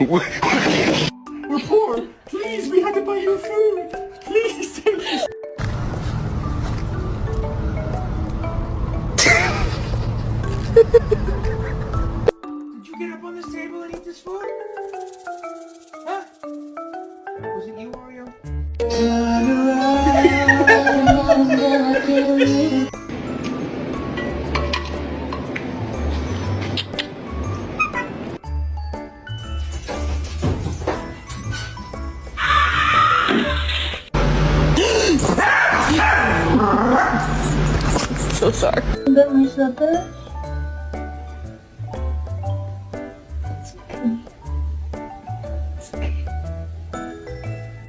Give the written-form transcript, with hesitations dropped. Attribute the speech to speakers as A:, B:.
A: We're poor. Please, we had to buy you food. Please take this. Did you get up on this table and eat this food? Huh? Was it you, Oreo?
B: So sorry.
C: Got my supper.